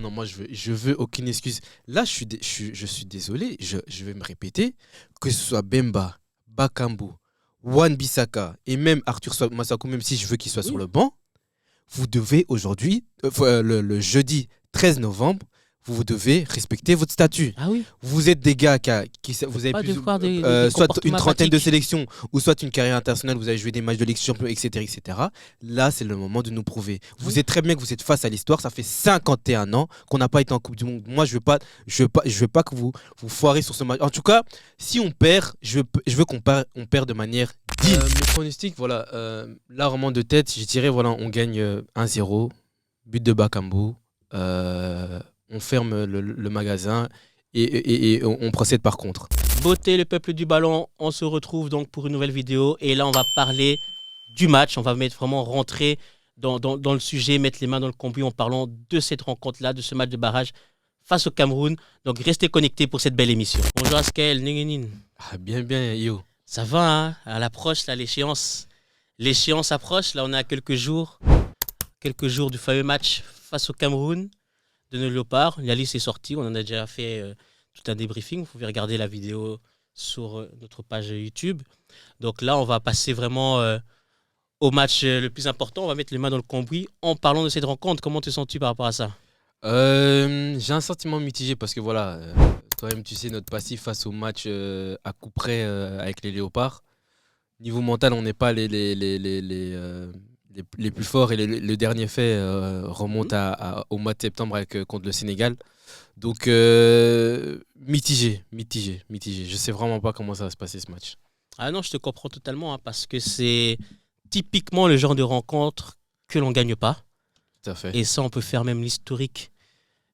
non, moi je veux aucune excuse. Là, je suis désolé, je vais me répéter, que ce soit Bemba, Bakambu, Wan-Bissaka et même Arthur Massakou, même si je veux qu'il soit sur Oui. le banc, vous devez aujourd'hui, le jeudi 13 novembre, vous devez respecter votre statut. Ah oui. Vous êtes des gars vous avez Pas plus, devoir des soit une comportements trentaine de apathiques. sélections ou soit une carrière internationale, vous avez joué des matchs de Ligue des Champions, etc., etc. Là, c'est le moment de nous prouver. Vous Oui. êtes très bien que vous êtes face à l'histoire. Ça fait 51 ans qu'on n'a pas été en Coupe du Monde. Moi, je veux pas que vous foirez sur ce match. En tout cas, si on perd, je veux qu'on perd de manière digne. Mes pronostics, voilà, là, vraiment de tête, je dirais, voilà, on gagne 1-0, but de Bakambu. On ferme le magasin et on procède par contre. Beauté, le peuple du ballon, on se retrouve donc pour une nouvelle vidéo. Et là, on va parler du match. On va vraiment rentrer dans le sujet, mettre les mains dans le cambouis en parlant de cette rencontre-là, de ce match de barrage face au Cameroun. Donc, restez connectés pour cette belle émission. Bonjour Askel, Nengenin. Ah, bien, yo. Ça va, hein, à l'approche, là, l'échéance. L'échéance approche. Là, on est à quelques jours du fameux match face au Cameroun de nos léopards. La liste est sortie. On en a déjà fait tout un débriefing. Vous pouvez regarder la vidéo sur notre page YouTube. Donc là, on va passer vraiment au match le plus important. On va mettre les mains dans le cambouis en parlant de cette rencontre. Comment te sens-tu par rapport à ça? J'ai un sentiment mitigé parce que voilà, toi-même tu sais notre passif face au match à coup près avec les léopards. Niveau mental, on n'est pas les plus forts et le dernier fait remonte au mois de septembre contre le Sénégal. Donc mitigé. Je sais vraiment pas comment ça va se passer ce match. Ah non, je te comprends totalement hein, parce que c'est typiquement le genre de rencontre que l'on ne gagne pas. Tout à fait. Et ça, on peut faire même l'historique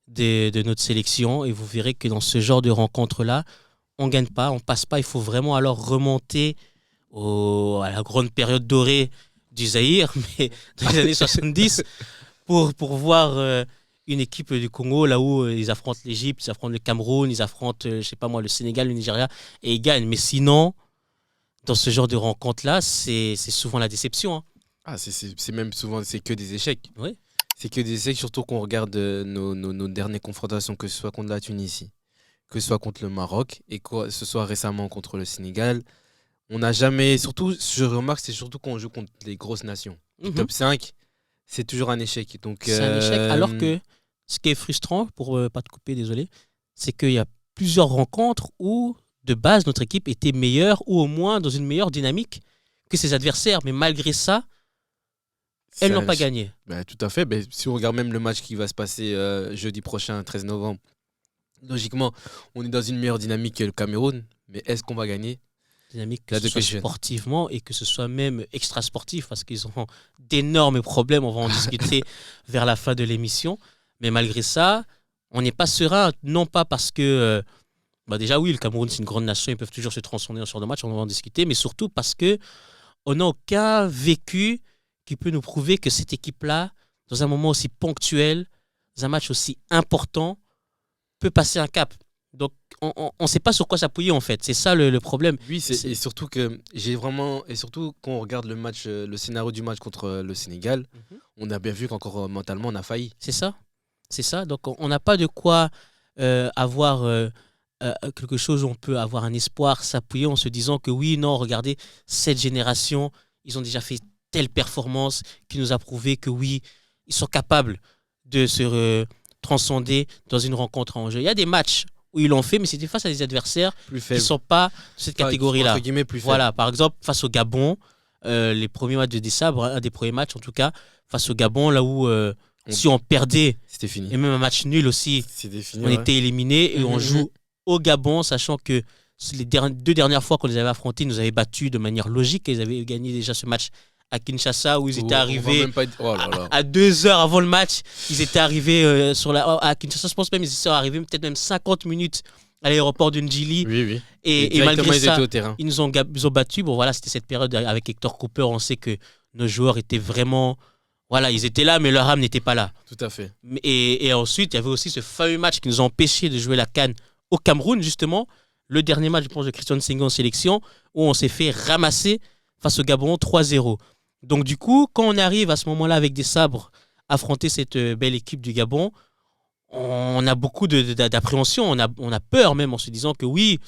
de notre sélection et vous verrez que dans ce genre de rencontre-là, on ne gagne pas, on ne passe pas. Il faut vraiment alors remonter à la grande période dorée du Zaïre, mais dans les années 70, pour voir une équipe du Congo, là où ils affrontent l'Égypte, ils affrontent le Cameroun, ils affrontent, je sais pas moi, le Sénégal, le Nigeria, et ils gagnent. Mais sinon, dans ce genre de rencontre-là, c'est souvent la déception. Hein. Ah, c'est même souvent, c'est que des échecs. Oui. C'est que des échecs, surtout qu'on regarde nos dernières confrontations, que ce soit contre la Tunisie, que ce soit contre le Maroc, et que ce soit récemment contre le Sénégal. On n'a jamais, surtout, je remarque, c'est surtout quand on joue contre les grosses nations. Top 5, c'est toujours un échec. Donc, c'est un échec, alors que ce qui est frustrant, pour pas te couper, désolé, c'est qu'il y a plusieurs rencontres où, de base, notre équipe était meilleure, ou au moins dans une meilleure dynamique que ses adversaires. Mais malgré ça, elles n'ont pas gagné. Bah, tout à fait. Bah, si on regarde même le match qui va se passer jeudi prochain, 13 novembre, logiquement, on est dans une meilleure dynamique que le Cameroun. Mais est-ce qu'on va gagner? Dynamique, que ce soit sportivement et que ce soit même extra-sportif, parce qu'ils ont d'énormes problèmes, on va en discuter vers la fin de l'émission. Mais malgré ça, on n'est pas serein, non pas parce que, déjà oui, le Cameroun c'est une grande nation, ils peuvent toujours se transformer en sorte de match, on va en discuter, mais surtout parce qu'on n'a aucun vécu qui peut nous prouver que cette équipe-là, dans un moment aussi ponctuel, dans un match aussi important, peut passer un cap. Donc, on ne sait pas sur quoi s'appuyer en fait. C'est ça le problème. Oui, et surtout que j'ai vraiment et surtout quand on regarde le match, le scénario du match contre le Sénégal, on a bien vu qu'encore mentalement on a failli. C'est ça. Donc on n'a pas de quoi avoir quelque chose où on peut avoir un espoir, s'appuyer en se disant que oui, non, regardez cette génération, ils ont déjà fait telle performance qui nous a prouvé que oui, ils sont capables de se transcender dans une rencontre en jeu. Il y a des matchs où ils l'ont fait, mais c'était face à des adversaires qui ne sont pas de cette catégorie-là. Voilà, par exemple, face au Gabon, les premiers matchs de Dessabre, un des premiers matchs en tout cas, face au Gabon, là où si on perdait, c'était fini. Et même un match nul aussi, fini, on était éliminé et on joue au Gabon, sachant que les deux dernières fois qu'on les avait affrontés, ils nous avaient battus de manière logique et ils avaient gagné déjà ce match à Kinshasa où ils étaient arrivés à 2 heures avant le match. Ils étaient arrivés à Kinshasa, je pense même ils sont arrivés peut-être même 50 minutes à l'aéroport de Ndjili. Oui. Et malgré ça, au terrain. Ils nous ont battus. Bon voilà, c'était cette période avec Hector Cooper. On sait que nos joueurs étaient vraiment... Voilà, ils étaient là, mais leur âme n'était pas là. Tout à fait. Et ensuite, il y avait aussi ce fameux match qui nous a empêchés de jouer la CAN au Cameroun, justement. Le dernier match, je pense, de Christian Senghor en sélection, où on s'est fait ramasser face au Gabon 3-0. Donc du coup, quand on arrive à ce moment-là avec des sabres affronter cette belle équipe du Gabon, on a beaucoup d'appréhension, on a peur même en se disant que oui,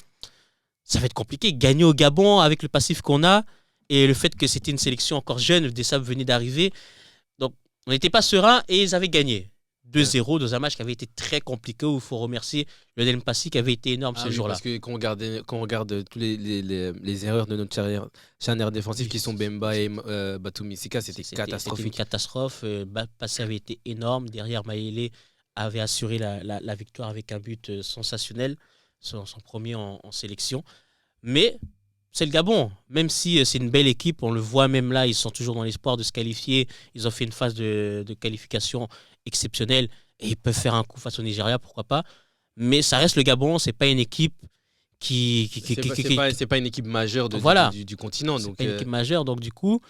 ça va être compliqué. Gagner au Gabon avec le passif qu'on a et le fait que c'était une sélection encore jeune, des Sables venaient d'arriver. Donc, on n'était pas serein et ils avaient gagné. 2-0 dans un match qui avait été très compliqué où il faut remercier Lionel Mpassi qui avait été énorme ce jour-là. Parce que quand on regarde tous les erreurs de notre charnière défensive qui sont Bemba et Batoumi Sika, c'était catastrophique. C'était une catastrophe. Mpassi avait été énorme. Derrière, Maïlé avait assuré la victoire avec un but sensationnel, son premier en sélection. Mais c'est le Gabon. Même si c'est une belle équipe, on le voit même là, ils sont toujours dans l'espoir de se qualifier. Ils ont fait une phase de qualification exceptionnelle et ils peuvent faire un coup face au Nigeria, pourquoi pas. Mais ça reste le Gabon, c'est pas une équipe c'est pas une équipe majeure voilà. du continent. C'est donc pas une équipe majeure, donc du coup,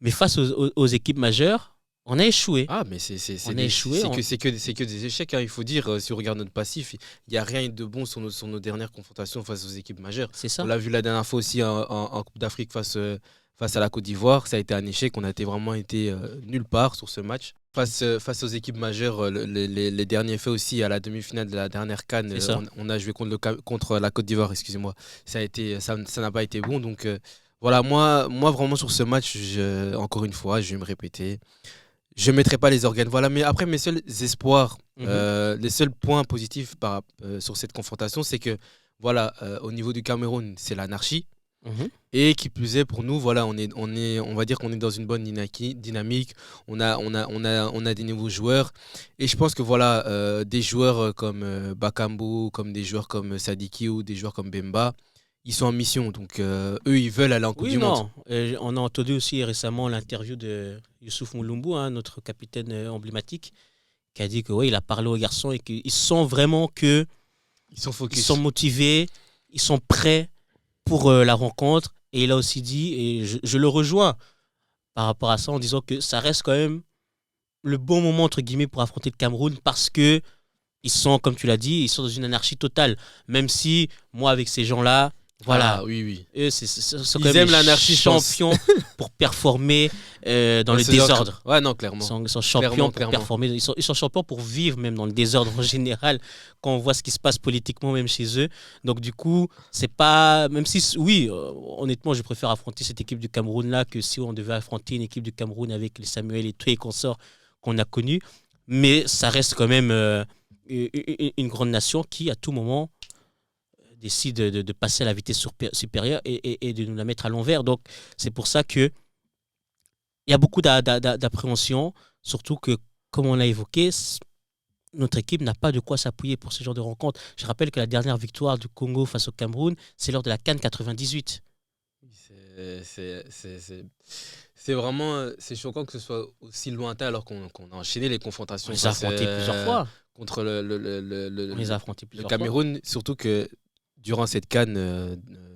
mais face aux équipes majeures, on a échoué. Ah, mais c'est que des échecs, hein, il faut dire. Si on regarde notre passif, il n'y a rien de bon sur nos dernières confrontations face aux équipes majeures. C'est ça. On l'a vu la dernière fois aussi en Coupe d'Afrique face à la Côte d'Ivoire. Ça a été un échec. On a vraiment été nulle part sur ce match. Face aux équipes majeures, les derniers faits aussi à la demi-finale de la dernière CAN, on a joué contre la Côte d'Ivoire, excusez-moi. Ça n'a pas été bon. Donc voilà, moi vraiment sur ce match, encore une fois, je vais me répéter. Je ne mettrai pas les organes. Voilà, mais après, mes seuls espoirs, les seuls points positifs sur cette confrontation, c'est que voilà, au niveau du Cameroun, c'est l'anarchie. Et qui plus est, pour nous, voilà, on va dire qu'on est dans une bonne dynamique. On a des nouveaux joueurs. Et je pense que voilà, des joueurs comme Bakambu, comme des joueurs comme Sadiki ou des joueurs comme Bemba, ils sont en mission. Donc eux, ils veulent aller en Coupe du Monde. On a entendu aussi récemment l'interview de Youssouf Moulumbu, hein, notre capitaine emblématique, qui a dit que il a parlé aux garçons et qu'ils sentent vraiment que ils sont motivés, ils sont prêts pour la rencontre. Et il a aussi dit, et je le rejoins par rapport à ça, en disant que ça reste quand même le bon moment, entre guillemets, pour affronter le Cameroun, parce que ils sont, comme tu l'as dit, ils sont dans une anarchie totale. Même si, moi, avec ces gens-là, voilà, oui. Eux, ils aiment l'anarchie, champions pour performer dans le désordre. Ouais, non, clairement. Ils sont champions pour performer. Ils sont champions pour vivre même dans le désordre en général, quand on voit ce qui se passe politiquement même chez eux. Donc du coup, c'est pas... Même si, oui, honnêtement, je préfère affronter cette équipe du Cameroun-là que si on devait affronter une équipe du Cameroun avec les Samuel Eto'o et consorts qu'on a connus. Mais ça reste quand même une grande nation qui, à tout moment, décide de passer à la vitesse supérieure et de nous la mettre à l'envers. Donc, c'est pour ça qu'il y a beaucoup d'appréhension, surtout que, comme on l'a évoqué, notre équipe n'a pas de quoi s'appuyer pour ce genre de rencontre. Je rappelle que la dernière victoire du Congo face au Cameroun, c'est lors de la CAN 98. C'est vraiment choquant que ce soit aussi lointain alors qu'on a enchaîné les confrontations. On les a affrontés plusieurs fois. Contre le Cameroun, surtout que durant cette CAN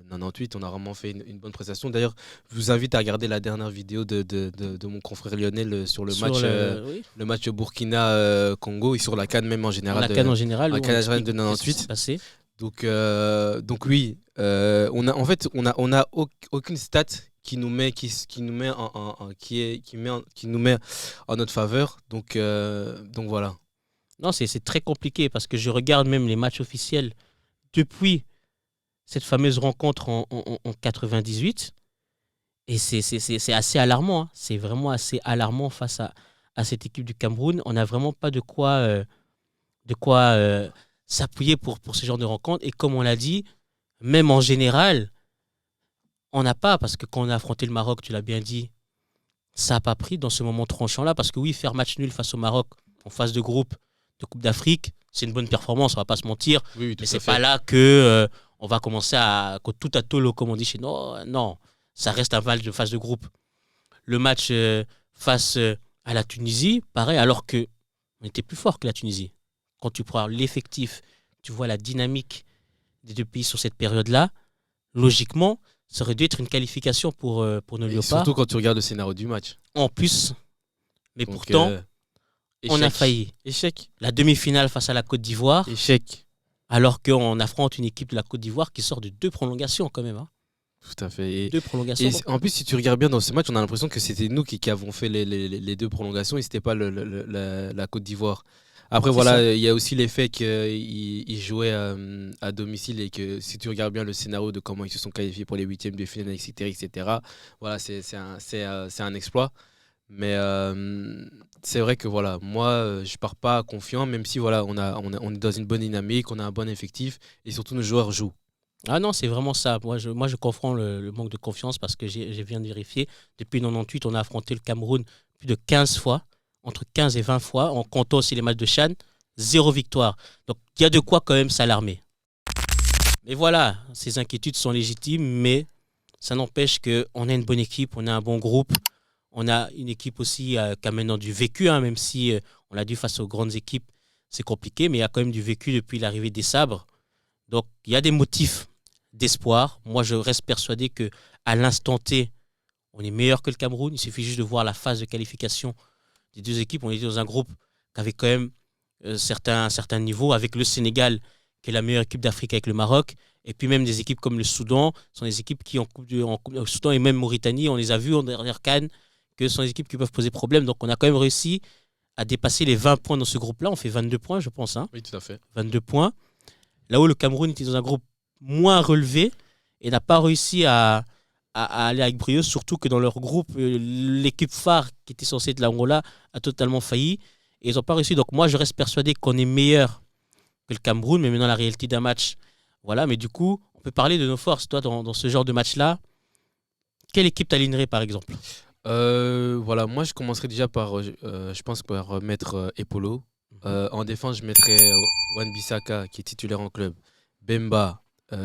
98, on a vraiment fait une bonne prestation. D'ailleurs, je vous invite à regarder la dernière vidéo de mon confrère Lionel sur le match Burkina-Congo et sur la CAN même en général. La CAN en général, de 98. Donc oui, on a aucune stat qui nous met en notre faveur. Donc voilà. Non, c'est très compliqué parce que je regarde même les matchs officiels depuis cette fameuse rencontre en 98 et c'est assez alarmant. Hein. C'est vraiment assez alarmant face à cette équipe du Cameroun. On n'a vraiment pas de quoi s'appuyer pour ce genre de rencontre. Et comme on l'a dit, même en général, on n'a pas, parce que quand on a affronté le Maroc, tu l'as bien dit, ça n'a pas pris dans ce moment tranchant-là. Parce que oui, faire match nul face au Maroc en phase de groupe de Coupe d'Afrique, c'est une bonne performance, on ne va pas se mentir. Oui, mais c'est pas là que on va commencer à tout à tolo, comme on dit chez nous. Non, ça reste un match de phase de groupe. Le match face à la Tunisie, pareil, alors qu'on était plus fort que la Tunisie. Quand tu prends l'effectif, tu vois la dynamique des deux pays sur cette période-là, logiquement, ça aurait dû être une qualification pour nos Léopards. Surtout quand tu regardes le scénario du match. En plus, mais donc, pourtant, on a failli. Échec. La demi-finale face à la Côte d'Ivoire. Échec. Alors qu'on affronte une équipe de la Côte d'Ivoire qui sort de 2 prolongations quand même. Hein. Tout à fait. 2 prolongations. Et en plus, si tu regardes bien dans ce match, on a l'impression que c'était nous qui avons fait les 2 prolongations et c'était pas la Côte d'Ivoire. Après, C'est voilà, ça. il y a aussi l'effet qu'ils jouaient à domicile et que si tu regardes bien le scénario de comment ils se sont qualifiés pour les huitièmes de finale, etc., voilà, c'est un exploit. Mais c'est vrai que voilà, moi, je pars pas confiant, même si voilà, on est dans une bonne dynamique, on a un bon effectif et surtout nos joueurs jouent. Ah non, c'est vraiment ça. Moi, je comprends le manque de confiance parce que j'ai viens de vérifier. Depuis 98, on a affronté le Cameroun plus de 15 fois, entre 15 et 20 fois, en comptant aussi les matchs de CHAN. Zéro victoire. Donc, il y a de quoi quand même s'alarmer. Mais voilà, ces inquiétudes sont légitimes, mais ça n'empêche qu'on a une bonne équipe, on a un bon groupe. On a une équipe aussi qui a maintenant du vécu, hein, même si on l'a dit face aux grandes équipes, c'est compliqué, mais il y a quand même du vécu depuis l'arrivée des sabres. Donc, il y a des motifs d'espoir. Moi, je reste persuadé que à l'instant T, on est meilleur que le Cameroun. Il suffit juste de voir la phase de qualification des deux équipes. On était dans un groupe qui avait quand même certains niveaux, avec le Sénégal, qui est la meilleure équipe d'Afrique avec le Maroc. Et puis même des équipes comme le Soudan, sont des équipes qui, le Soudan et même Mauritanie, on les a vus en dernière CAN, que ce sont des équipes qui peuvent poser problème. Donc, on a quand même réussi à dépasser les 20 points dans ce groupe-là. On fait 22 points, je pense. Hein. Oui, tout à fait. 22 points. Là où le Cameroun était dans un groupe moins relevé et n'a pas réussi à aller avec brio, surtout que dans leur groupe, l'équipe phare qui était censée être l'Angola a totalement failli et ils n'ont pas réussi. Donc moi, je reste persuadé qu'on est meilleur que le Cameroun, mais maintenant la réalité d'un match, voilà. Mais du coup, on peut parler de nos forces. Toi, dans ce genre de match-là, quelle équipe t'alignerais par exemple? Voilà, moi je commencerai déjà par, je pense, par mettre Epolo. En défense, je mettrais Wan-Bissaka qui est titulaire en club, Bemba,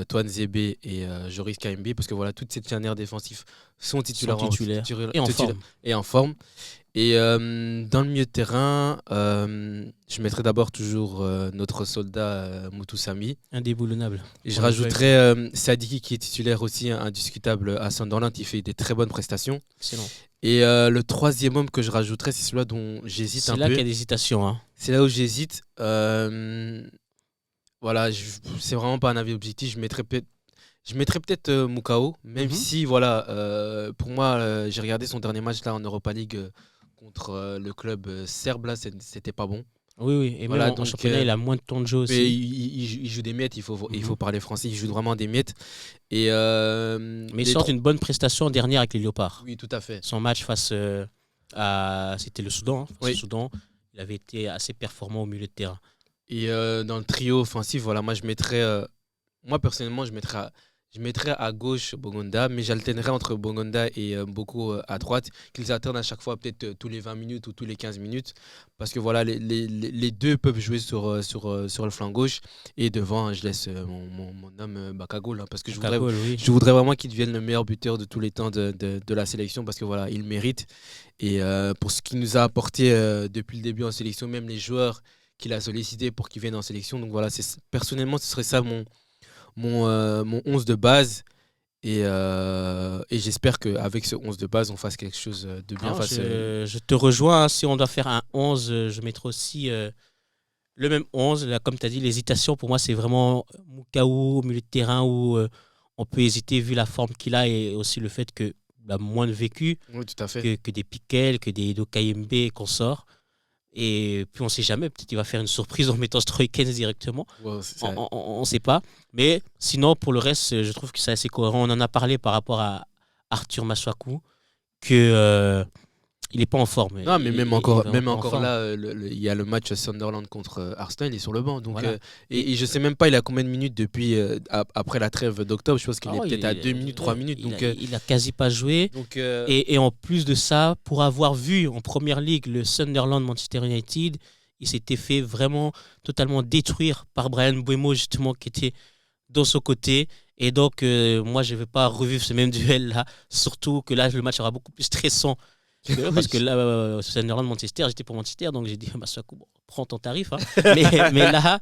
Toine Zebe et Joris KMB parce que voilà, toutes ces charnières défensives sont Sont titulaires titulaires et en forme. et en forme. Et dans le milieu de terrain, je mettrais d'abord toujours notre soldat Moutou Sami. Indéboulonnable. Et je On le veut. rajouterais Sadiki qui est titulaire aussi indiscutable à Sunderland, qui fait des très bonnes prestations. Excellent. Et le troisième homme que je rajouterais, c'est celui dont j'hésite C'est un là qu'il y peu. a des hésitations. Hein. C'est là où j'hésite. Voilà, c'est vraiment pas un avis objectif. Je mettrais peut-être Mukao, même Mhm. si voilà, pour moi, j'ai regardé son dernier match là en Europa League contre le club serbe là, c'était pas bon. Oui, oui. Et même Voilà, en donc championnat, il a moins de temps de jeu mais aussi. il joue des miettes. Il faut Mhm. parler français. Il joue vraiment des miettes. Et Mais il les sort trois- une bonne prestation dernière avec les Léopards. oui, tout à fait. Son match face à. C'était le Soudan. Hein, face au Oui. Soudan. Il avait été assez performant au milieu de terrain. Et dans le trio offensif, voilà, moi je mettrais, moi personnellement, je mettrais à gauche Bongonda, mais j'alternerais entre Bongonda et Boko à droite, qu'ils alternent à chaque fois peut-être tous les 20 minutes ou tous les 15 minutes, parce que voilà, les deux peuvent jouer sur le flanc gauche, et devant, je laisse mon homme Bakagol, là, parce que Cagole, oui. je voudrais vraiment qu'il devienne le meilleur buteur de tous les temps de la sélection, parce que voilà, il mérite, et pour ce qu'il nous a apporté depuis le début en sélection, même les joueurs qu'il a sollicité pour qu'il vienne en sélection. Donc voilà, personnellement, ce serait ça mon 11 de base. Et j'espère qu'avec ce 11 de base, on fasse quelque chose de bien Non, face. je te rejoins. Hein. Si on doit faire un 11, je mettrai aussi le même 11. Là, comme tu as dit, l'hésitation, pour moi, c'est vraiment Moukao au milieu de terrain où on peut hésiter vu la forme qu'il a et aussi le fait qu'il a moins de vécu Oui, tout à fait. que des Piquel, que des Dokayembe qu'on sort. Et puis on ne sait jamais, peut-être qu'il va faire une surprise en mettant Stroikens directement. Ouais, On ne sait pas. Mais sinon, pour le reste, je trouve que c'est assez cohérent. On en a parlé par rapport à Arthur Masuaku, que il n'est pas en forme. non, mais Il est vraiment même pas en encore forme. là, il y a le match Sunderland contre Arsenal, il est sur le banc. Donc, Voilà. et je sais même pas, il a combien de minutes depuis après la trêve d'octobre. Je pense qu'il Ah est ouais, peut-être à 2 minutes, 3 minutes. il a quasi pas joué. Donc Et en plus de ça, pour avoir vu en première ligue le Sunderland Manchester United, il s'était fait vraiment totalement détruire par Brian Mbeumo, justement, qui était dans son côté. Et donc, moi, je ne vais pas revivre ce même duel-là. Surtout que là, le match sera beaucoup plus stressant. Parce que là, Sunderland Manchester, j'étais pour Manchester, donc j'ai dit, bah, bon, prends ton tarif. Hein. Mais là,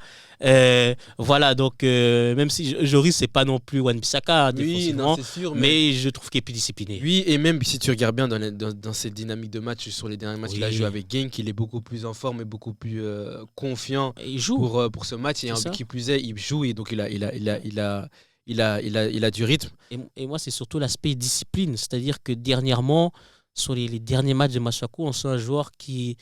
voilà, donc même si Joris, c'est pas non plus Wan-Bissaka oui, défensivement, non, c'est sûr. mais je trouve qu'il est plus discipliné. Oui, et même si tu regardes bien dans cette dynamique de match, sur les derniers matchs qu'il a Oui. joué avec Genk, il est beaucoup plus en forme et beaucoup plus confiant Et il joue. pour ce match. Et C'est ça. qui plus est, il joue et donc il a du rythme. Et moi, c'est surtout l'aspect discipline. C'est-à-dire que dernièrement, sur les derniers matchs de Masuaku, on sent un joueur qui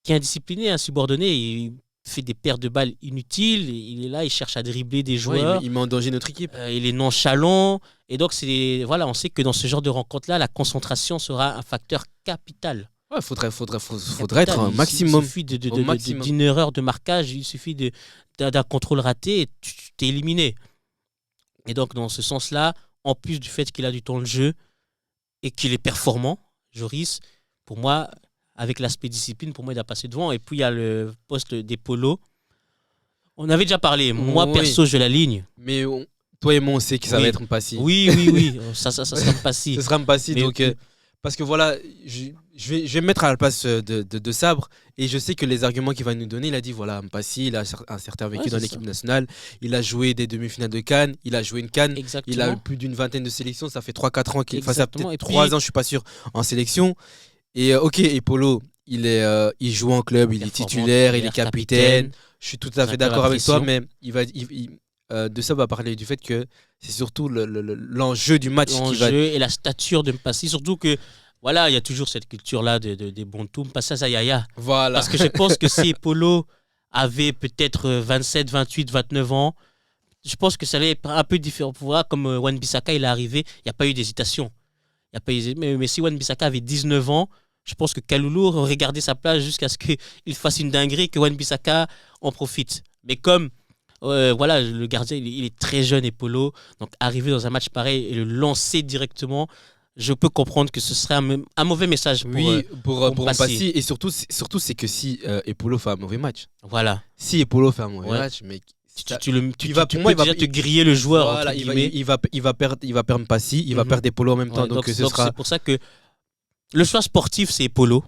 qui est indiscipliné, insubordonné. Il fait des pertes de balles inutiles. Il est là, il cherche à dribbler des Ouais, joueurs. il met en danger notre équipe. Il est nonchalant. Et donc, voilà, on sait que dans ce genre de rencontre-là, la concentration sera un facteur capital. Ouais, faudrait être un Il maximum. suffit Au maximum. d'une erreur de marquage, il suffit d'un contrôle raté et tu t'es éliminé. Et donc, dans ce sens-là, en plus du fait qu'il a du temps de jeu et qu'il est performant, Joris, pour moi, avec l'aspect discipline, pour moi, il a passé devant. Et puis, il y a le poste des polos. On avait déjà parlé. Moi, Oui. perso, je l'aligne. Mais toi et moi, on sait que ça Oui. va être Mpassi. Oui. Ça sera Mpassi. Ce sera Mpassi. Mais- Donc, parce que voilà, je vais me mettre à la place de Sabre. Et je sais que les arguments qu'il va nous donner, il a dit voilà, Mpassi, il a un certain vécu Ouais, dans c'est l'équipe ça. nationale. Il a joué des demi-finales de Cannes. Il a joué une Cannes. Exactement. Il a eu plus d'une vingtaine de sélections. Ça fait 3-4 ans qu'il. Enfin, ça fait Exactement. peut-être Et 3 puis- ans, je suis pas sûr, en sélection. Et ok, et Polo, il joue en club, il est Performant, titulaire, il est capitaine. Je suis tout à fait Très d'accord avec toi, pression. mais de ça va parler du fait que c'est surtout l'enjeu du match qui va. L'enjeu et la stature de Mpassi. Surtout que, voilà, il y a toujours cette culture-là des bons tours. Mpassi Zayaya. Voilà. Parce que je pense que si Polo avait peut-être 27, 28, 29 ans, je pense que ça allait être un peu différent. Pour voir, comme Wan-Bissaka, il est arrivé, il n'y a pas eu d'hésitation. Il y a pas eu... mais si Wan-Bissaka avait 19 ans, je pense que Kaloulou aurait gardé sa place jusqu'à ce qu'il fasse une dinguerie, que Wan-Bissaka en profite. Mais comme voilà, le gardien, il est très jeune et Polo, donc arriver dans un match pareil et le lancer directement, je peux comprendre que ce serait un mauvais message pour, Oui, pour Mpassi. Mpassi. Et surtout, c'est que si Epolo fait un mauvais match. voilà. Si Epolo fait un mauvais Ouais. match, mais Tu va- tu pour moi, peux il va- déjà te griller le joueur. voilà, entre il va, guillemets. il va perdre Mpassi, il va Mhm. perdre Epolo en même temps. Ouais, donc ce donc sera. c'est pour ça que le choix sportif, c'est Polo.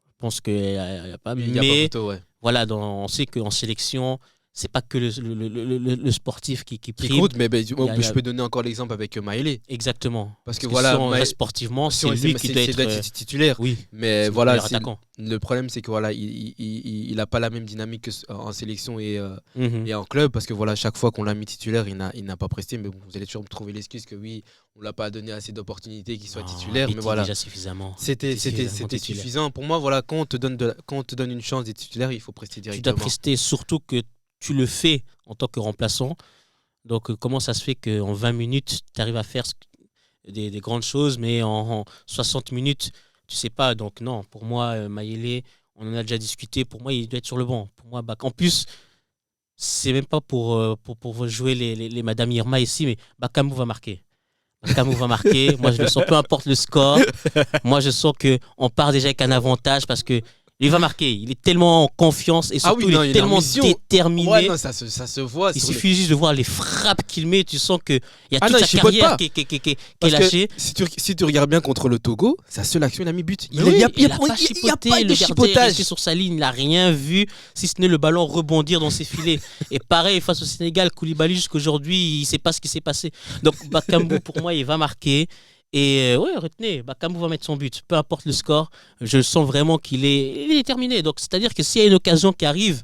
Je pense qu'il n'y a pas. Il y a pas Mais photo, ouais. voilà, on sait qu'en sélection, c'est pas que le sportif qui Qui prime. compte, mais y a- je peux donner encore l'exemple avec Maëlé. Exactement. Parce que voilà, si on Maë- reste sportivement, Si c'est on- lui qui doit être. titulaire. Oui, Mais c'est voilà, le meilleur attaquant. le problème, c'est que voilà, il a pas la même dynamique en sélection Mhm. et en club, parce que voilà, chaque fois qu'on l'a mis titulaire, il n'a pas presté. Mais bon, vous allez toujours me trouver l'excuse que oui, on l'a pas donné assez d'opportunités qu'il soit Non, titulaire. il Mais était voilà, déjà suffisamment. c'était suffisamment titulaire. suffisant. Pour moi, voilà, quand on te donne une chance d'être titulaire, il faut prester Tu dois directement. prester, surtout que tu le fais en tant que remplaçant. Donc, comment ça se fait qu'en 20 minutes, tu arrives à faire des grandes choses, mais en 60 minutes, tu sais pas. Donc, non, pour moi, Mayele, on en a déjà discuté. Pour moi, il doit être sur le banc. Pour moi, en plus, c'est même pas pour jouer les Madame Irma ici, mais Bakambu va marquer. Bakambu va marquer. Moi, je le sens, peu importe le score. Moi, je sens qu'on part déjà avec un avantage parce que il va marquer. Il est tellement en confiance et surtout, oui, non, il est il est en tellement mission. déterminé. Ouais, non, ça se voit. Il sur le- suffit juste de voir les frappes qu'il met. Tu sens qu'il y a Ah toute non, il sa chipote carrière pas. qui est Parce que lâchée. si tu regardes bien contre le Togo, sa seule action, il a mis but. Mais oui, il a pas il y a chipoté. pas Le de gardien est chipotage. resté sur sa ligne. Il n'a rien vu, si ce n'est le ballon rebondir dans ses filets. Et pareil, face au Sénégal, Koulibaly, jusqu'aujourd'hui, il ne sait pas ce qui s'est passé. Donc, Bakambu, pour moi, il va marquer. Et ouais, retenez, Bakambu va mettre son but. Peu importe le score, je sens vraiment qu'il est déterminé. Donc, c'est-à-dire que s'il y a une occasion qui arrive,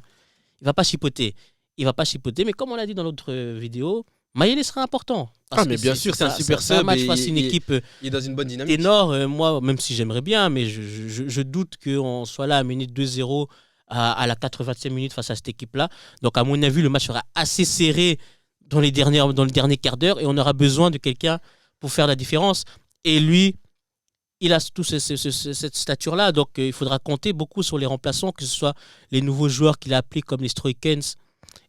il ne va pas chipoter. Il va pas chipoter. Mais comme on l'a dit dans l'autre vidéo, Mayele sera important. Parce Mais que bien sûr, c'est un super c'est un sub match et face à une équipe il est dans une bonne dynamique. ténor, moi, même si j'aimerais bien, mais je doute qu'on soit là à mener 2-0 à la 80e minute face à cette équipe-là. Donc, à mon avis, le match sera assez serré dans le dernier quart d'heure et on aura besoin de quelqu'un pour faire la différence. Et lui, il a toute cette stature-là. Donc, il faudra compter beaucoup sur les remplaçants, que ce soit les nouveaux joueurs qu'il a appelés comme les Stroikens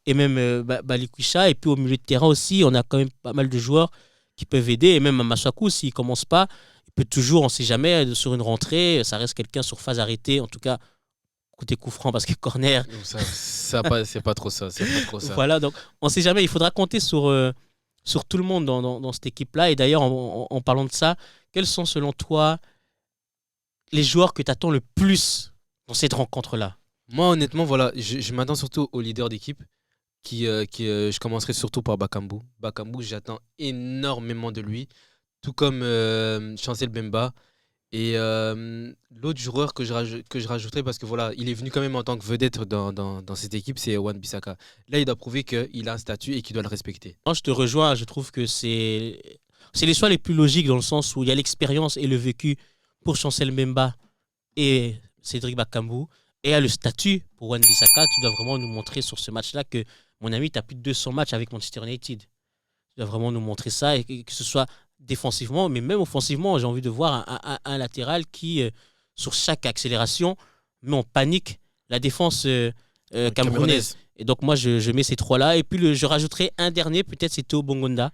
et même Balikwisha. Et puis, au milieu de terrain aussi, on a quand même pas mal de joueurs qui peuvent aider. Et même Massakou, s'il ne commence pas, il peut toujours, on ne sait jamais, sur une rentrée, ça reste quelqu'un sur phase arrêtée. En tout cas, côté coup franc, parce que corner. C'est pas trop ça. C'est pas trop ça. Voilà, donc on ne sait jamais. Il faudra compter sur tout le monde dans cette équipe-là. Et d'ailleurs, en parlant de ça, quels sont selon toi les joueurs que tu attends le plus dans cette rencontre-là? Moi, honnêtement, voilà, je m'attends surtout au leader d'équipe. Je commencerai surtout par Bakambu. Bakambu, j'attends énormément de lui. Tout comme Chancel Bemba. Et l'autre joueur que je rajouterais, parce que voilà, il est venu quand même en tant que vedette dans cette équipe, c'est Wan-Bissaka. Là, il doit prouver qu'il a un statut et qu'il doit le respecter. Moi, je te rejoins. Je trouve que c'est les choix les plus logiques dans le sens où il y a l'expérience et le vécu pour Chancel Mbemba et Cédric Bakambu. et a le statut pour Wan-Bissaka. Tu dois vraiment nous montrer sur ce match-là que, mon ami, tu as plus de 200 matchs avec Manchester United. Tu dois vraiment nous montrer ça, et que ce soit défensivement, mais même offensivement. J'ai envie de voir un latéral qui, sur chaque accélération, met en panique la défense camerounaise. Et donc, moi, je mets ces trois-là. Et puis, je rajouterai un dernier, peut-être, c'est Théo Bongonda,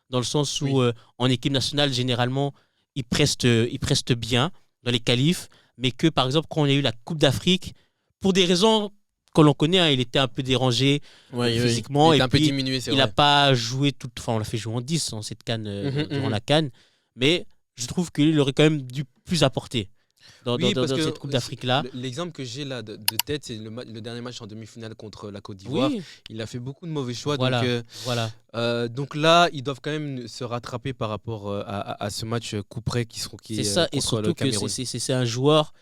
dans le sens où, en équipe nationale, généralement, il preste bien dans les qualifs, mais que, par exemple, quand on a eu la Coupe d'Afrique, pour des raisons que l'on connaît, hein, il était un peu dérangé physiquement. Il était et un peu puis, diminué, c'est il vrai. n'a pas joué toute. Enfin, on l'a fait jouer en 10 en cette CAN, durant la CAN. Mais je trouve qu'il aurait quand même dû plus apporter dans cette Coupe d'Afrique-là. L'exemple que j'ai là de tête, c'est le dernier match en demi-finale contre la Côte d'Ivoire. Oui, Il a fait beaucoup de mauvais choix. voilà. Donc, Voilà. donc là, ils doivent quand même se rattraper par rapport à ce match coup près qui C'est ça, et contre le surtout que Cameroun. c'est un joueur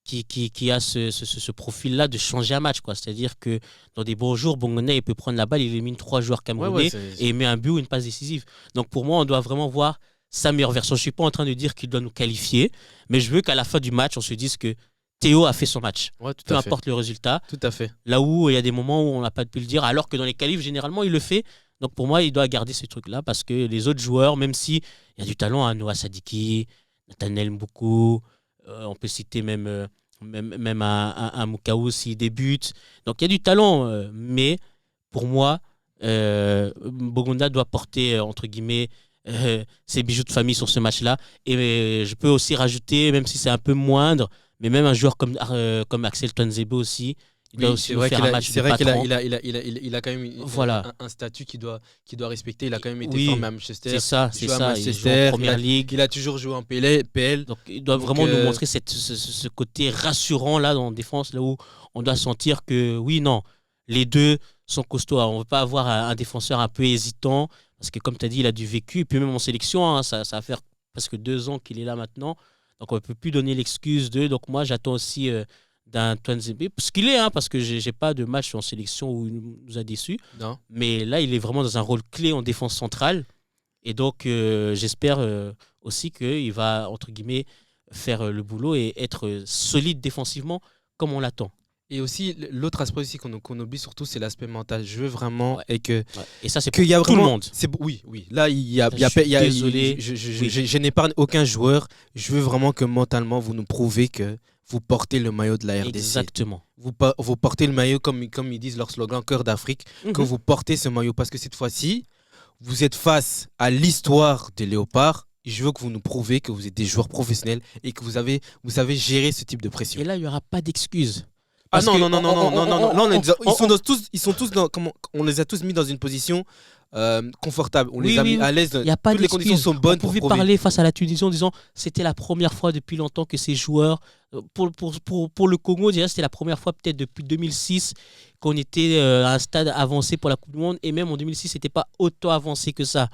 qui a ce profil-là de changer un match, quoi. C'est-à-dire que dans des bons jours, Bongonda, il peut prendre la balle, il élimine 3 joueurs camerounais et il met un but ou une passe décisive. Donc pour moi, on doit vraiment voir sa meilleure version. Je ne suis pas en train de dire qu'il doit nous qualifier, mais je veux qu'à la fin du match, on se dise que Théo a fait son match. Ouais, Peu importe le résultat. Tout à fait. Là où il y a des moments où on n'a pas pu le dire, alors que dans les qualifs, généralement, il le fait. Donc pour moi, il doit garder ce truc-là parce que les autres joueurs, même s'il y a du talent, à Noah Sadiki, Nathaniel Mboukou, on peut citer même un Moukao s'il débute. Donc il y a du talent, mais pour moi, Bogonda doit porter, entre guillemets, ses bijoux de famille sur ce match-là. Et je peux aussi rajouter, même si c'est un peu moindre, mais même un joueur comme Axel Tuanzebe aussi, il doit aussi nous faire un match de patron. C'est vrai qu'il a quand même un statut qu'il doit respecter. Il a quand même été formé à Manchester. C'est ça. Il joue en Première Ligue. Il a toujours joué en PL. Donc il doit vraiment nous montrer ce côté rassurant là dans la défense, là où on doit sentir que oui, non, les deux sont costauds. On ne veut pas avoir un défenseur un peu hésitant, parce que comme tu as dit, il a du vécu. Et puis même en sélection, hein, ça va faire presque 2 ans qu'il est là maintenant. Donc on ne peut plus donner l'excuse de. Donc moi, j'attends aussi d'un Tuanzebe, parce qu'il est, hein, parce que j'ai pas de match en sélection où il nous a déçus. Non. Mais là, il est vraiment dans un rôle clé en défense centrale. Et donc, j'espère aussi qu'il va, entre guillemets, faire le boulot et être solide défensivement comme on l'attend. Et aussi, l'autre aspect aussi qu'on oublie surtout, c'est l'aspect mental. Je veux vraiment et que et ça, c'est pour tout le monde. Oui. Là, désolé. Je n'épargne aucun joueur. Je veux vraiment que mentalement, vous nous prouvez que vous portez le maillot de la RDC. Exactement. Vous portez le maillot, comme ils disent leur slogan, Cœur d'Afrique, que vous portez ce maillot. Parce que cette fois-ci, vous êtes face à l'histoire des Léopards. Je veux que vous nous prouvez que vous êtes des joueurs professionnels et que vous savez gérer ce type de pression. Et là, il n'y aura pas d'excuses. Ah non. Ils sont tous on les a tous mis dans une position confortable. On les a mis à l'aise. Il n'y a pas Toutes les conditions sont bonnes. On pouvait parler face à la Tunisie en disant c'était la première fois depuis longtemps que ces joueurs, pour le Congo, déjà c'était la première fois peut-être depuis 2006 qu'on était à un stade avancé pour la Coupe du Monde, et même en 2006 c'était pas autant avancé que ça.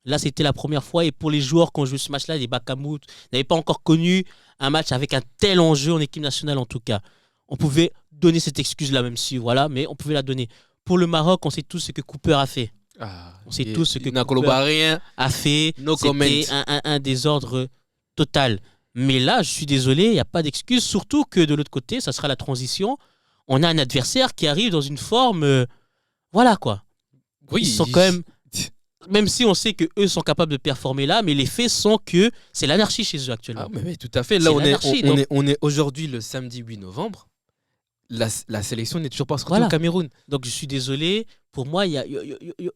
Là c'était la première fois, et pour les joueurs qui ont joué ce match-là, les Bakamut n'avaient pas encore connu un match avec un tel enjeu en équipe nationale en tout cas. On pouvait donner cette excuse-là, même si, voilà, mais on pouvait la donner. Pour le Maroc, on sait tous ce que Cooper a fait. On sait tous ce que Cooper a fait. C'était un désordre total. Mais là, je suis désolé, il n'y a pas d'excuse. Surtout que de l'autre côté, ça sera la transition. On a un adversaire qui arrive dans une forme... voilà, quoi. Oui, ils sont quand même... Même si on sait qu'eux sont capables de performer là, mais les faits sont que c'est l'anarchie chez eux actuellement. Mais tout à fait. Là, on est aujourd'hui le samedi 8 novembre. La sélection n'est toujours pas sortie au Cameroun. Donc je suis désolé. Pour moi, il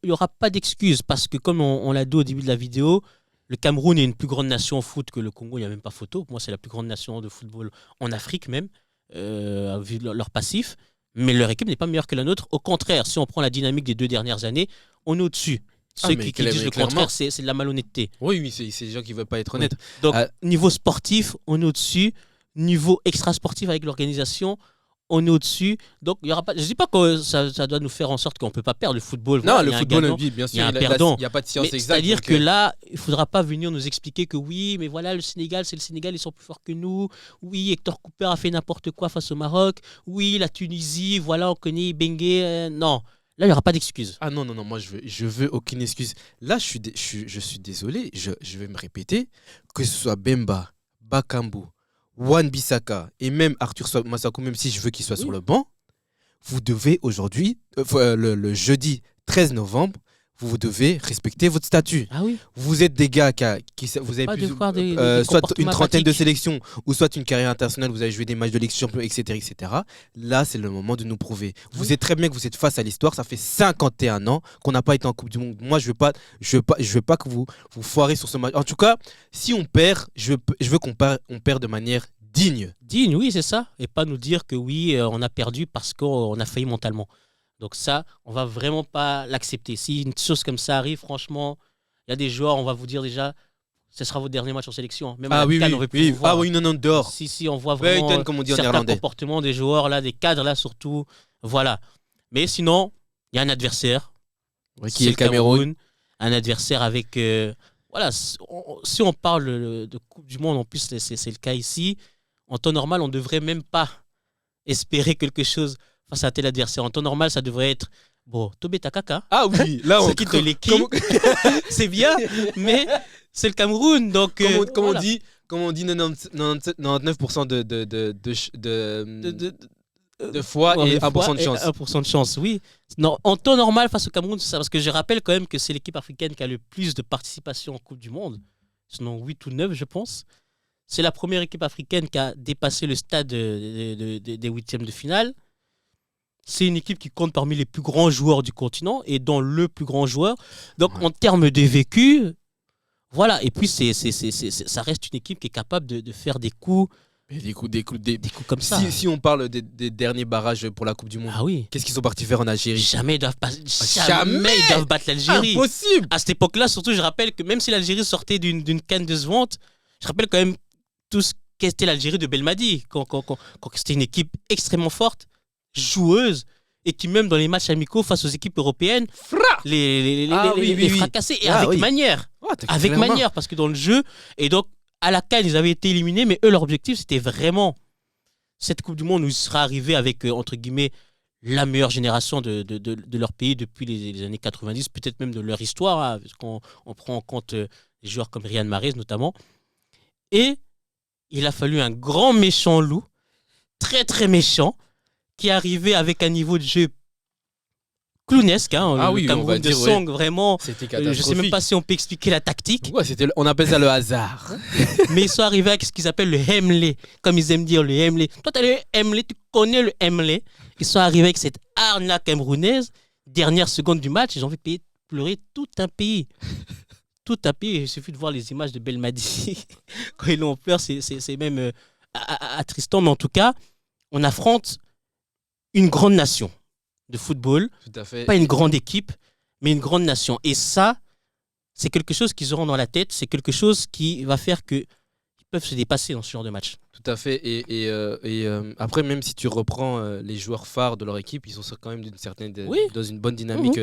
n'y aura pas d'excuse. Parce que comme on l'a dit au début de la vidéo, le Cameroun est une plus grande nation en foot que le Congo. Il n'y a même pas photo. Pour moi, c'est la plus grande nation de football en Afrique même, vu leur passif. Mais leur équipe n'est pas meilleure que la nôtre. Au contraire, si on prend la dynamique des 2 dernières années, on est au-dessus. Ceux qui disent le contraire, c'est de la malhonnêteté. Oui, c'est des gens qui ne veulent pas être honnêtes. Donc, niveau sportif, on est au-dessus. Niveau extra-sportif avec l'organisation, on est au-dessus. Donc, il y aura pas. Je ne dis pas que ça doit nous faire en sorte qu'on ne peut pas perdre le football. Non, le football, bien sûr, il y a un perdant. Il n'y a pas de science exacte. C'est-à-dire que là, il ne faudra pas venir nous expliquer que oui, mais voilà, le Sénégal, ils sont plus forts que nous. Oui, Hector Cooper a fait n'importe quoi face au Maroc. Oui, la Tunisie, voilà, on connaît Bengue. Non. Là, il n'y aura pas d'excuse. Ah non, moi je veux aucune excuse. Là, je suis désolé, je vais me répéter, que ce soit Bemba, Bakambu, Wan-Bissaka et même Arthur Massakou, même si je veux qu'il soit Oui. sur le banc, vous devez aujourd'hui, le jeudi 13 novembre, vous devez respecter votre statut. Ah oui. Vous êtes des gars vous avez Pas plus, devoir des soit comportements une trentaine de apathiques. sélections ou soit une carrière internationale, vous avez joué des matchs de Ligue des Champions, etc., etc. Là, c'est le moment de nous prouver. Vous Oui. savez très bien que vous êtes face à l'histoire. Ça fait 51 ans qu'on n'a pas été en Coupe du Monde. Moi, je veux pas que vous foirez sur ce match. En tout cas, si on perd, je veux on perd de manière digne. Digne, oui, c'est ça. Et pas nous dire que oui, on a perdu parce qu'on a failli mentalement. Donc ça, on va vraiment pas l'accepter. Si une chose comme ça arrive, franchement, il y a des joueurs, on va vous dire déjà, ce sera votre dernier match en sélection. Hein. Même à la CAN, on veut plus vous voir. Ah oui, non, dehors. Si, on voit vraiment Buiten, comme on dit en certains néerlandais. comportements des joueurs, là, des cadres, là, surtout. Voilà. Mais sinon, il y a un adversaire. Qui est le Cameroun. Un adversaire avec... voilà, si on parle de Coupe du Monde, en plus, c'est le cas ici. En temps normal, on ne devrait même pas espérer quelque chose face à un tel adversaire. En temps normal, ça devrait être bon, Tobé Takaka. Ah oui, là on Ce qui te l'équipe, c'est bien, mais c'est le Cameroun. Donc, comme voilà. on dit 99% de foi Ouais, et fois 1% de chance. 1% de chance, oui. Non, en temps normal face au Cameroun, c'est ça. Parce que je rappelle quand même que c'est l'équipe africaine qui a le plus de participation en Coupe du Monde. Sinon 8 ou 9, je pense. C'est la première équipe africaine qui a dépassé le stade des huitièmes de finale. C'est une équipe qui compte parmi les plus grands joueurs du continent et dans le plus grand joueur. Donc, Ouais. en termes de vécu, voilà. Et puis, ça reste une équipe qui est capable de faire des coups Des coups comme ça. Si on parle des derniers barrages pour la Coupe du Monde, Ah oui. qu'est-ce qu'ils sont partis faire en Algérie? Jamais ils doivent, Jamais ils doivent battre l'Algérie. Impossible. À cette époque-là, surtout, je rappelle que même si l'Algérie sortait d'une canne de Svante, je rappelle quand même tout ce qu'était l'Algérie de Belmadi, quand c'était une équipe extrêmement forte, joueuse, et qui même dans les matchs amicaux face aux équipes européennes, les fracassait, et avec manière. Avec clairement. manière, parce que dans le jeu, et donc à la CAN, ils avaient été éliminés, mais eux, leur objectif, c'était vraiment cette Coupe du Monde où ils seraient arrivés avec, entre guillemets, la meilleure génération de leur pays depuis les années 90, peut-être même de leur histoire, hein, parce qu'on prend en compte des joueurs comme Riyad Mahrez notamment. Et il a fallu un grand méchant loup, très très méchant, qui est arrivé avec un niveau de jeu clownesque. Hein, Ah le oui, on Cameroun va de dire, Song, vraiment. C'était Je ne sais même pas si on peut expliquer la tactique. Ouais, on appelle ça le hasard. Mais ils sont arrivés avec ce qu'ils appellent le Hemley, comme ils aiment dire le Hemley. Toi, tu as le Hemley, tu connais le Hemley. Ils sont arrivés avec cette hargne-là camerounaise. Dernière seconde du match, ils ont fait pleurer tout un pays. Tout un pays. Il suffit de voir les images de Belmadi. Quand ils l'ont pleuré, c'est même attristant. Mais en tout cas, on affronte une grande nation de football. Tout à fait. Pas une grande équipe, mais une grande nation. Et ça, c'est quelque chose qu'ils auront dans la tête. C'est quelque chose qui va faire qu'ils peuvent se dépasser dans ce genre de match. Tout à fait. Et après, même si tu reprends les joueurs phares de leur équipe, ils sont quand même Oui. dans une bonne dynamique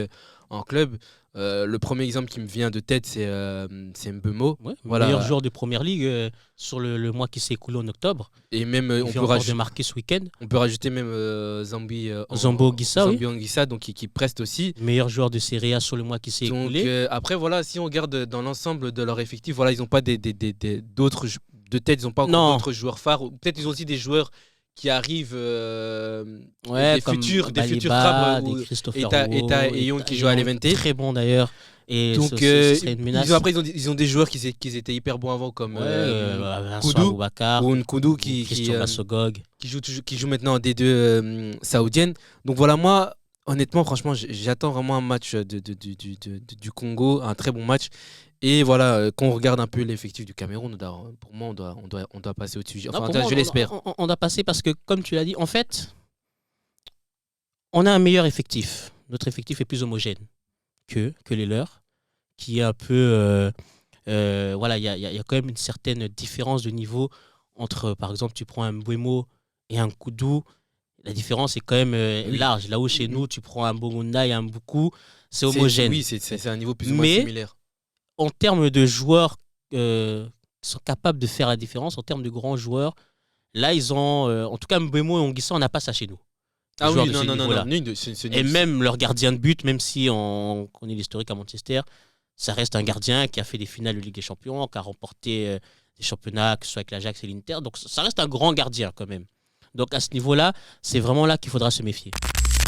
en club. Le premier exemple qui me vient de tête, c'est Mbeumo. Ouais, Voilà. meilleur joueur de première ligue sur le mois qui s'est écoulé en octobre. Et même, Il vient encore de marquer ce week-end. on peut rajouter même Zambo Anguissa, oui. Zambo Anguissa, donc qui preste aussi. Meilleur joueur de Serie A sur le mois qui s'est Donc écoulé. après, voilà, si on regarde dans l'ensemble de leur effectif, voilà, ils n'ont pas d'autres de tête, ils n'ont pas encore d'autres joueurs phares. Ou peut-être ils ont aussi des joueurs qui arrivent des comme futurs Baliba, crabes des Christopher et Young qui jouent à l'Eventé. Très bon d'ailleurs. Et Donc ce serait une menace. après ils ont des joueurs qui étaient hyper bons avant comme Vincent Koudou, Aboubakar, ou Nkoudou Christian Massogog. qui joue maintenant en D2 saoudienne. Donc voilà, moi honnêtement, franchement, j'attends vraiment un match du Congo, un très bon match. Et voilà, quand on regarde un peu l'effectif du Cameroun, pour moi, on doit passer au-dessus. Non, Enfin, pour moi, je l'espère. On doit passer parce que, comme tu l'as dit, en fait, on a un meilleur effectif. Notre effectif est plus homogène que les leurs, qui est un peu... voilà, il y a quand même une certaine différence de niveau entre, par exemple, tu prends un Mbeumo et un Koudou. La différence est quand même large. Là où chez nous, tu prends un Bogunda et un Mboukou, c'est homogène. Oui, c'est un niveau plus ou moins similaire. En termes de joueurs qui sont capables de faire la différence, en termes de grands joueurs, là, ils ont... en tout cas, Mbeumo et Anguissa, on n'a pas ça chez nous. Ah oui, non. Et même leur gardien de but, même si on connaît l'historique à Manchester, ça reste un gardien qui a fait des finales de Ligue des Champions, qui a remporté des championnats, que ce soit avec l'Ajax et l'Inter. Donc ça reste un grand gardien quand même. Donc à ce niveau-là, c'est vraiment là qu'il faudra se méfier.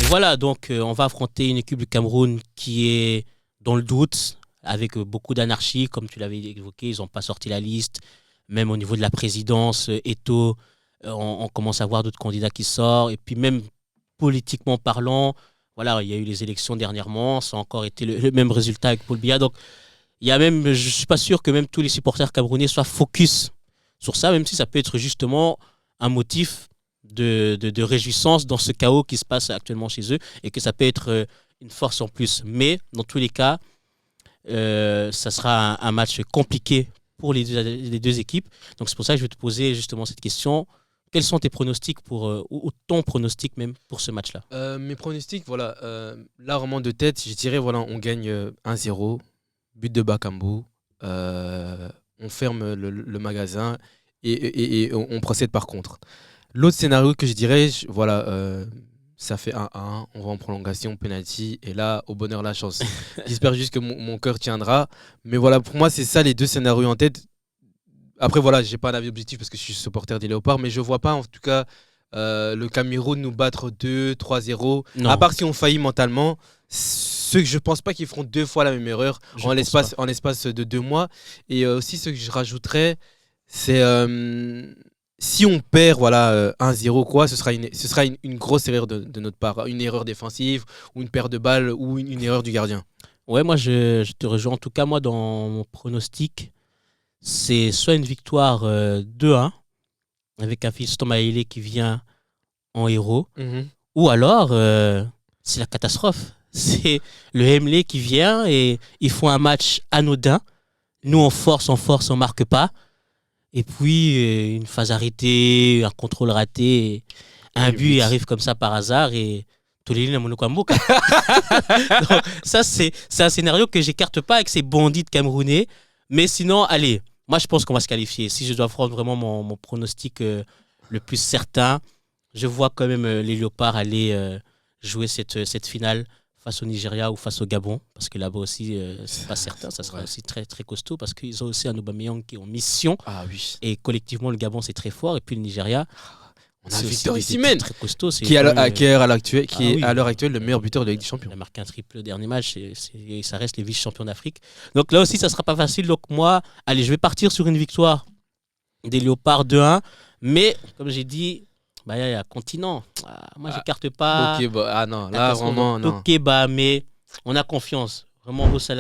Et voilà, donc on va affronter une équipe du Cameroun qui est dans le doute, avec beaucoup d'anarchie, comme tu l'avais évoqué. Ils n'ont pas sorti la liste. Même au niveau de la présidence, Eto'o, on commence à voir d'autres candidats qui sortent. Et puis même politiquement parlant, voilà, il y a eu les élections dernièrement. Ça a encore été le même résultat avec Paul Biya. Donc il y a même, je ne suis pas sûr que même tous les supporters camerounais soient focus sur ça, même si ça peut être justement un motif de réjouissance dans ce chaos qui se passe actuellement chez eux et que ça peut être une force en plus. Mais dans tous les cas, ça sera un match compliqué pour les deux équipes. Donc c'est pour ça que je vais te poser justement cette question. Quels sont tes pronostics ou ton pronostic même pour ce match-là? Mes pronostics, voilà, là vraiment de tête, je dirais voilà, on gagne 1-0, but de Bakambu, on ferme le magasin et on procède par contre. L'autre scénario que je dirais, voilà, ça fait 1-1, on va en prolongation, penalty, et là, au bonheur, la chance. J'espère juste que mon cœur tiendra. Mais voilà, pour moi, c'est ça les deux scénarios en tête. Après, voilà, j'ai pas un avis objectif parce que je suis supporter des Léopards, mais je vois pas, en tout cas, le Cameroun nous battre 2-3-0. Non. À part si on faillit mentalement, ceux que je pense pas qu'ils feront deux fois la même erreur en l'espace de 2 mois. Et aussi, ce que je rajouterais, c'est si on perd voilà, 1-0, quoi, ce sera une grosse erreur de notre part. Une erreur défensive, ou une perte de balle, ou une erreur du gardien. Ouais, moi je te rejoins. En tout cas, moi dans mon pronostic, c'est soit une victoire 2-1 avec un Fiston Maïlé qui vient en héros, ou alors c'est la catastrophe. C'est le Hemley qui vient et ils font un match anodin. Nous on force, on marque pas. Et puis une phase arrêtée, un contrôle raté, un but il arrive comme ça par hasard et Tolili na Monokwambo. Donc, ça c'est un scénario que j'écarte pas avec ces bandits camerounais. Mais sinon, allez, moi je pense qu'on va se qualifier. Si je dois prendre vraiment mon pronostic le plus certain, je vois quand même les Léopards aller jouer cette finale face au Nigeria ou face au Gabon, parce que là-bas aussi, c'est pas certain, ça sera aussi très, très costaud, parce qu'ils ont aussi un Aubameyang qui est en mission, et collectivement, le Gabon, c'est très fort, et puis le Nigeria, on a Victor Osimhen, très costaud, qui est à l'heure actuelle le meilleur buteur de la Ligue des Champions. Il a marqué un triple dernier match, et ça reste les vice-champions d'Afrique. Donc là aussi, ça sera pas facile, donc moi, allez, je vais partir sur une victoire des Léopards 2-1, mais, comme j'ai dit, il y a continent. Moi, j'écarte pas. Ok, non, là, vraiment, non. Ok, mais on a confiance. Vraiment, Moussa.